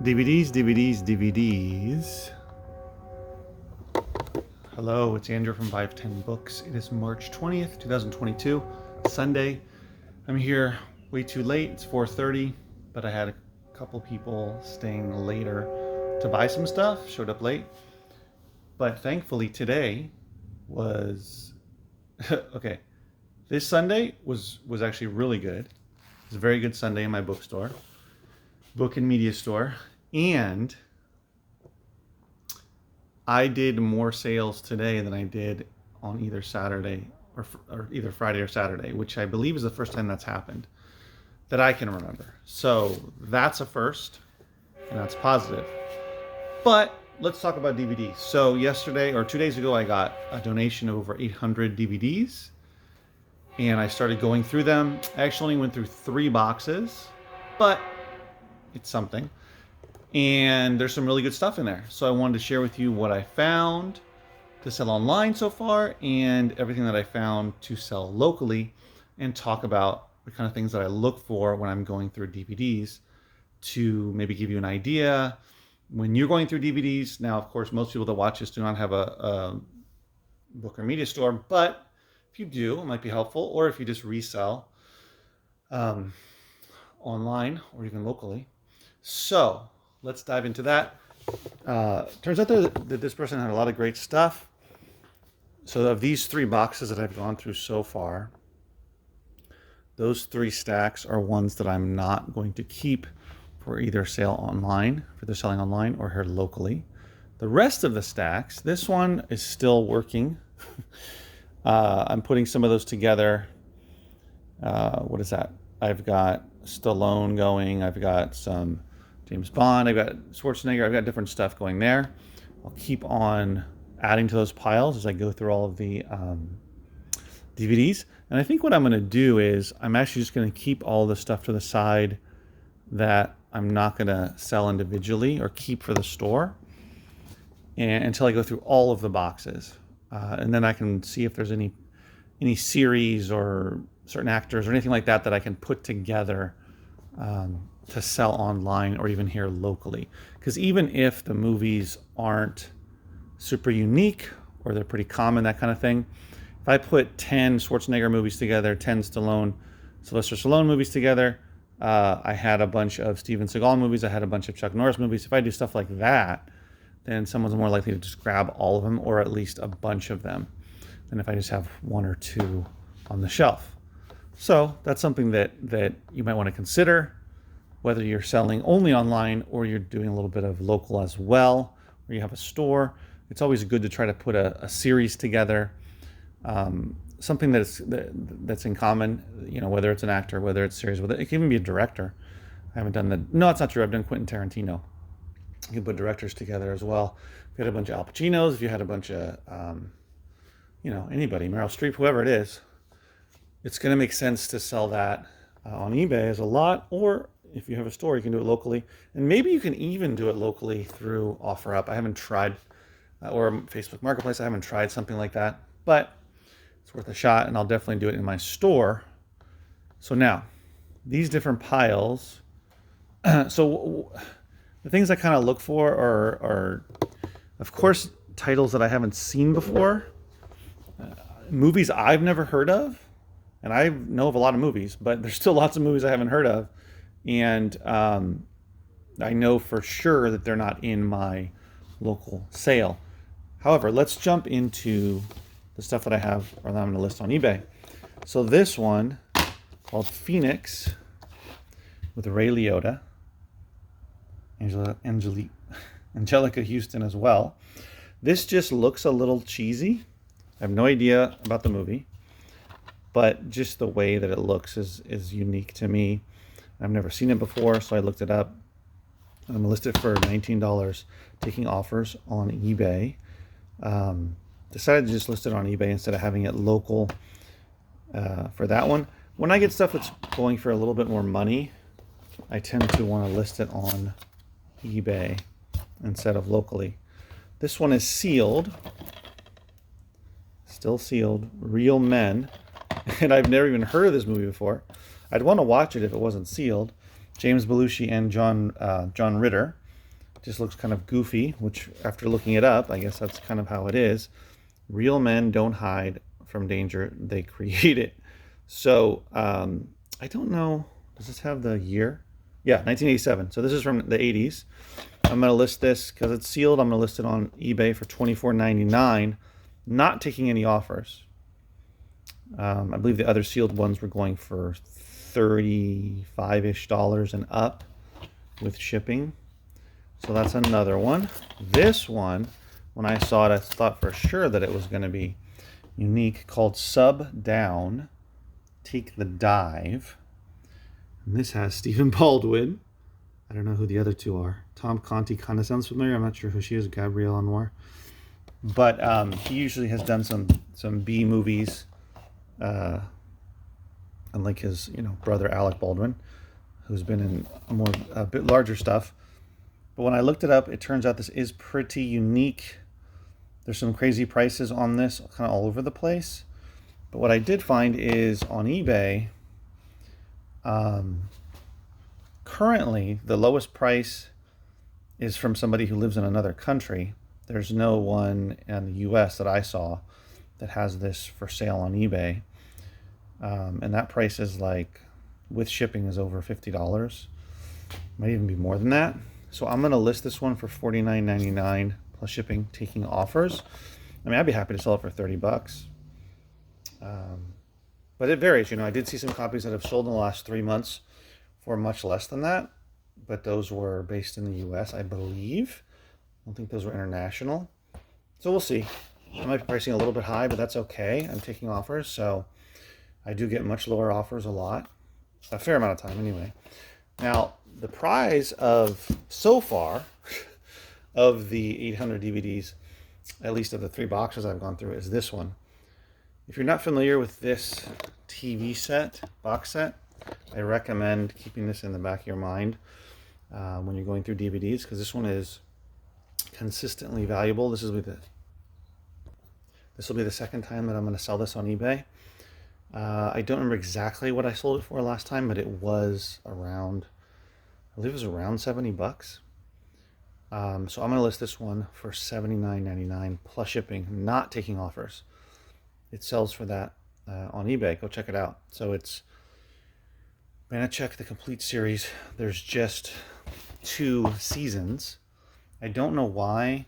DVDs. Hello, it's Andrew from 510 Books. It is March 20th, 2022, Sunday. I'm here way too late. It's 4:30, but I had a couple people staying later to buy some stuff, showed up late. But thankfully today was okay. This Sunday was actually really good. It was a very good Sunday in my bookstore, book and media store, and I did more sales today than I did on either Saturday or either Friday or Saturday, which I believe is the first time that's happened that I can remember. So that's a first, and that's positive. But let's talk about DVDs. So yesterday or 2 days ago, I got a donation of over 800 DVDs, and I started going through them. I actually only went through 3 boxes, but it's something. And there's some really good stuff in there. So I wanted to share with you what I found to sell online so far and everything that I found to sell locally, and talk about the kind of things that I look for when I'm going through DVDs to maybe give you an idea when you're going through DVDs. Now, of course, most people that watch this do not have a book or media store, but if you do, it might be helpful. Or if you just resell online or even locally. So let's dive into that. Turns out that this person had a lot of great stuff. So of these 3 boxes that I've gone through so far, those 3 stacks are ones that I'm not going to keep for either sale online, for the selling online, or here locally. The rest of the stacks, this one is still working. I'm putting some of those together. What is that? I've got Stallone going. I've got some James Bond. I've got Schwarzenegger. I've got different stuff going there. I'll keep on adding to those piles as I go through all of the DVDs. And I think what I'm going to do is I'm actually just going to keep all the stuff to the side that I'm not going to sell individually or keep for the store, and until I go through all of the boxes. And then I can see if there's any series or certain actors or anything like that that I can put together to sell online or even here locally. Because even if the movies aren't super unique or they're pretty common, that kind of thing, if I put 10 Schwarzenegger movies together, 10 Sylvester Stallone movies together, I had a bunch of Steven Seagal movies, I had a bunch of Chuck Norris movies. If I do stuff like that, then someone's more likely to just grab all of them, or at least a bunch of them, than if I just have 1 or 2 on the shelf. So that's something that you might want to consider, whether you're selling only online or you're doing a little bit of local as well, or you have a store. It's always good to try to put a series together, something that's in common, whether it's an actor, whether it's series, whether it can even be a director. I haven't done that. No, it's not true. I've done Quentin Tarantino. You can put directors together as well. If you had a bunch of Al Pacinos, if you had a bunch of, anybody, Meryl Streep, whoever it is, it's going to make sense to sell that on eBay as a lot, or if you have a store, you can do it locally. And maybe you can even do it locally through OfferUp. I haven't tried, or Facebook Marketplace. I haven't tried something like that, but it's worth a shot, and I'll definitely do it in my store. So now, these different piles. So the things I kind of look for are, of course, titles that I haven't seen before, movies I've never heard of, and I know of a lot of movies, but there's still lots of movies I haven't heard of, and I know for sure that they're not in my local sale. However, let's jump into the stuff that I have, or that I'm going to list on eBay. So this one, called Phoenix, with Ray Liotta, Angelica Houston as well. This just looks a little cheesy. I have no idea about the movie, but just the way that it looks is unique to me. I've never seen it before, so I looked it up. I'm going to list it for $19, taking offers on eBay. Decided to just list it on eBay instead of having it local for that one. When I get stuff that's going for a little bit more money, I tend to want to list it on eBay instead of locally. This one is sealed, still sealed, Real Men, and I've never even heard of this movie before. I'd want to watch it if it wasn't sealed. James Belushi and John Ritter. just looks kind of goofy, which after looking it up, I guess that's kind of how it is. Real men don't hide from danger, they create it. So I don't know, does this have the year? Yeah, 1987. So this is from the 80s. I'm going to list this because it's sealed. I'm going to list it on eBay for $24.99, not taking any offers. I believe the other sealed ones were going for $35-ish and up with shipping. So that's another one. This one, when I saw it, I thought for sure that it was going to be unique, called Sub Down, Take the Dive. And this has Stephen Baldwin. I don't know who the other two are. Tom Conti kind of sounds familiar. I'm not sure who she is. Gabrielle Anwar. But he usually has done some B movies, unlike his brother Alec Baldwin, who's been in a bit larger stuff. But when I looked it up, it turns out this is pretty unique. There's some crazy prices on this, kind of all over the place. But what I did find is on eBay, currently the lowest price is from somebody who lives in another country. There's no one in the US that I saw that has this for sale on eBay. And that price is like, with shipping, is over $50. Might even be more than that. So I'm going to list this one for $49.99 plus shipping, taking offers. I mean, I'd be happy to sell it for $30. But it varies. I did see some copies that have sold in the last 3 months for much less than that. But those were based in the US, I believe. I don't think those were international. So we'll see. I might be pricing a little bit high, but that's okay. I'm taking offers, so I do get much lower offers a lot. A fair amount of time anyway. Now, the prize of, so far, of the 800 DVDs, at least of the 3 boxes I've gone through, is this one. If you're not familiar with this TV set, box set, I recommend keeping this in the back of your mind when you're going through DVDs, because this one is consistently valuable. This will be the second time that I'm going to sell this on eBay. I don't remember exactly what I sold it for last time, but it was around, I believe it was around $70. So I'm going to list this one for $79.99 plus shipping, not taking offers. It sells for that on eBay. Go check it out. So it's Banachek, the complete series. There's just 2 seasons. I don't know why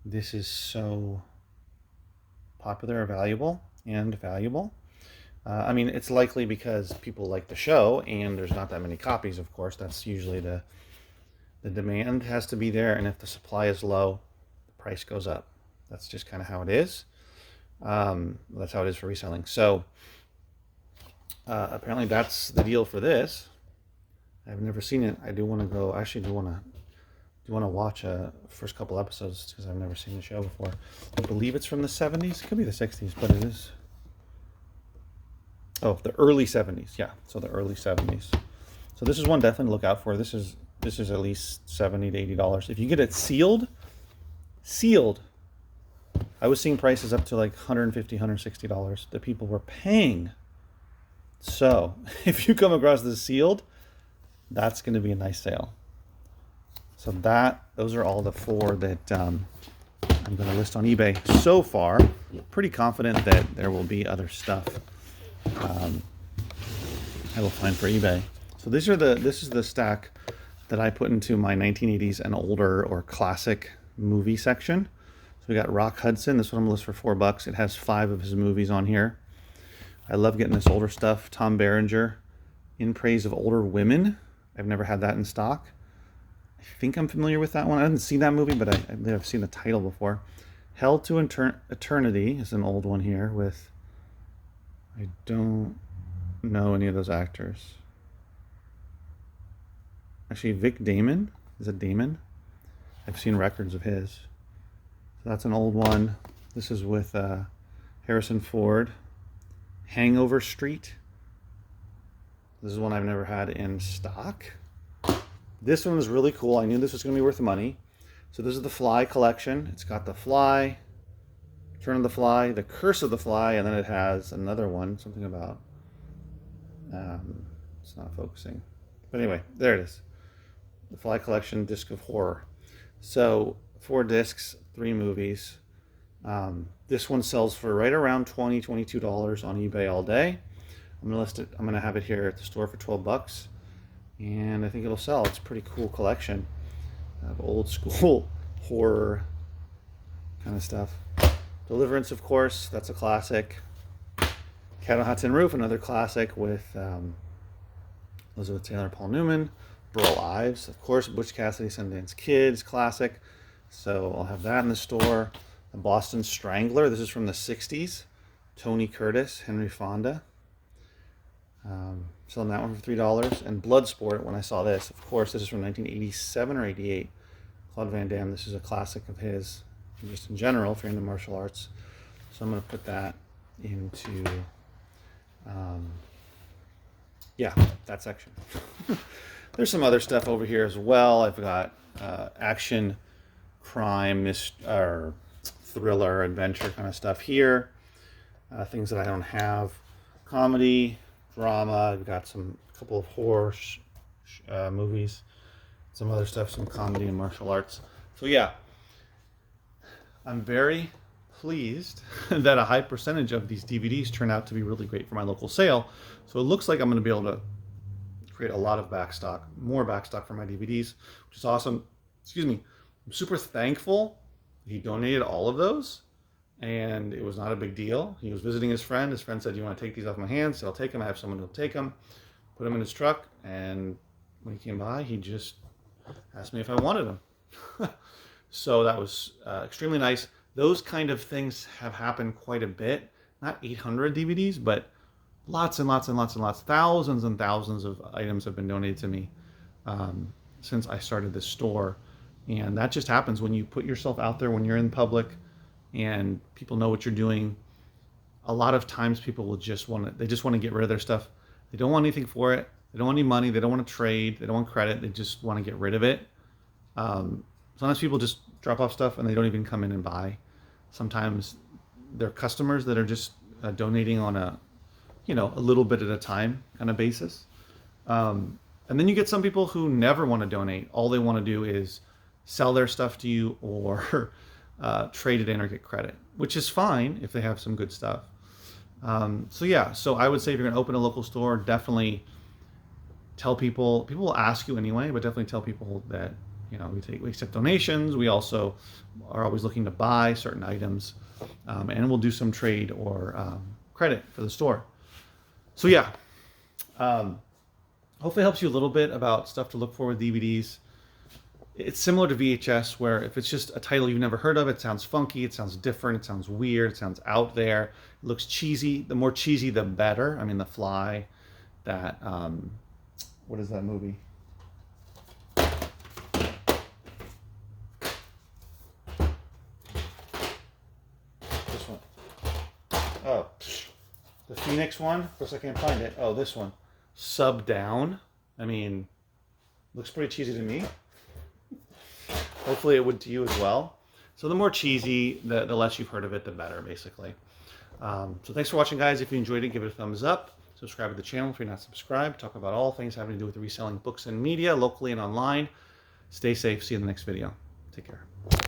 this is so popular or valuable. I mean, it's likely because people like the show and there's not that many copies, of course. That's usually the demand has to be there, and if the supply is low, the price goes up. That's just kind of how it is. That's how it is for reselling. So apparently that's the deal for this. I've never seen it. I do want to go. Actually, do want to watch first couple episodes because I've never seen the show before. I believe it's from the 70s. It could be the 60s, but it is. Oh, the early 70s. Yeah, so the early 70s. So this is one definitely to look out for. This is at least $70 to $80. If you get it sealed, I was seeing prices up to like $150, $160 that people were paying. So if you come across this sealed, that's going to be a nice sale. So those are all the 4 that I'm going to list on eBay so far. Pretty confident that there will be other stuff I will find for eBay. So this is the stack that I put into my 1980s and older or classic movie section. So we got Rock Hudson. This one I'm going to list for $4. It has 5 of his movies on here. I love getting this older stuff. Tom Berenger, In Praise of Older Women. I've never had that in stock. I think I'm familiar with that one. I haven't seen that movie, but I've seen the title before. Hell to Eternity is an old one here with, I don't know any of those actors. Actually, Vic Damon. Is it Damon? I've seen records of his. So that's an old one. This is with Harrison Ford. Hangover Street. This is one I've never had in stock. This one was really cool. I knew this was going to be worth money. So this is the Fly collection. It's got the Fly, Return of the Fly, The Curse of the Fly, and then it has another one, something about, it's not focusing. But anyway, there it is. The Fly collection, Disc of Horror. So 4 discs, 3 movies. This one sells for right around $20, $22 on eBay all day. I'm gonna list it. I'm gonna have it here at the store for 12 bucks, and I think it'll sell. It's a pretty cool collection of old school horror kind of stuff. Deliverance, of course, that's a classic. Cat on Hot Tin Roof, another classic with Elizabeth Taylor, Paul Newman. Burl Ives, of course, Butch Cassidy, Sundance Kids, classic. So I'll have that in the store. The Boston Strangler, this is from the 60s. Tony Curtis, Henry Fonda. Selling that one for $3. And Bloodsport, when I saw this, of course, this is from 1987 or 88. Claude Van Damme, this is a classic of his, just in general, if you're into martial arts. So I'm going to put that into, that section. There's some other stuff over here as well. I've got action, crime, or thriller, adventure kind of stuff here. Things that I don't have. Comedy, drama. I've got a couple of horror movies. Some other stuff, some comedy and martial arts. So yeah, I'm very pleased that a high percentage of these DVDs turn out to be really great for my local sale. So it looks like I'm going to be able to create a lot of backstock, more backstock for my DVDs, which is awesome. Excuse me. I'm super thankful he donated all of those, and it was not a big deal. He was visiting his friend. His friend said, "You want to take these off my hands?" So I'll take them. I have someone who'll take them, put them in his truck, and when he came by, he just asked me if I wanted them. So that was extremely nice. Those kind of things have happened quite a bit. Not 800 DVDs, but lots and lots and lots and lots, thousands and thousands of items have been donated to me since I started this store. And that just happens when you put yourself out there, when you're in public and people know what you're doing. A lot of times people will just want to get rid of their stuff. They don't want anything for it. They don't want any money. They don't want to trade. They don't want credit. They just want to get rid of it. Sometimes people just drop off stuff and they don't even come in and buy. Sometimes they're customers that are just donating on a little bit at a time kind of basis. And then you get some people who never want to donate. All they want to do is sell their stuff to you or trade it in or get credit, which is fine if they have some good stuff. So I would say if you're going to open a local store, definitely tell people will ask you anyway, but definitely tell people that, we accept donations. We also are always looking to buy certain items, and we'll do some trade or credit for the store. So hopefully it helps you a little bit about stuff to look for with DVDs. It's similar to VHS, where if it's just a title you've never heard of, it sounds funky, it sounds different, it sounds weird, it sounds out there, it looks cheesy. The more cheesy, the better. I mean, The Fly, that, what is that movie? This one. Oh, the Phoenix one? Of course I can't find it. Oh, this one. Sub Down. I mean, looks pretty cheesy to me. Hopefully it would to you as well. So the more cheesy, the less you've heard of it, the better, basically. So thanks for watching, guys. If you enjoyed it, give it a thumbs up. Subscribe to the channel if you're not subscribed. Talk about all things having to do with reselling books and media, locally and online. Stay safe. See you in the next video. Take care.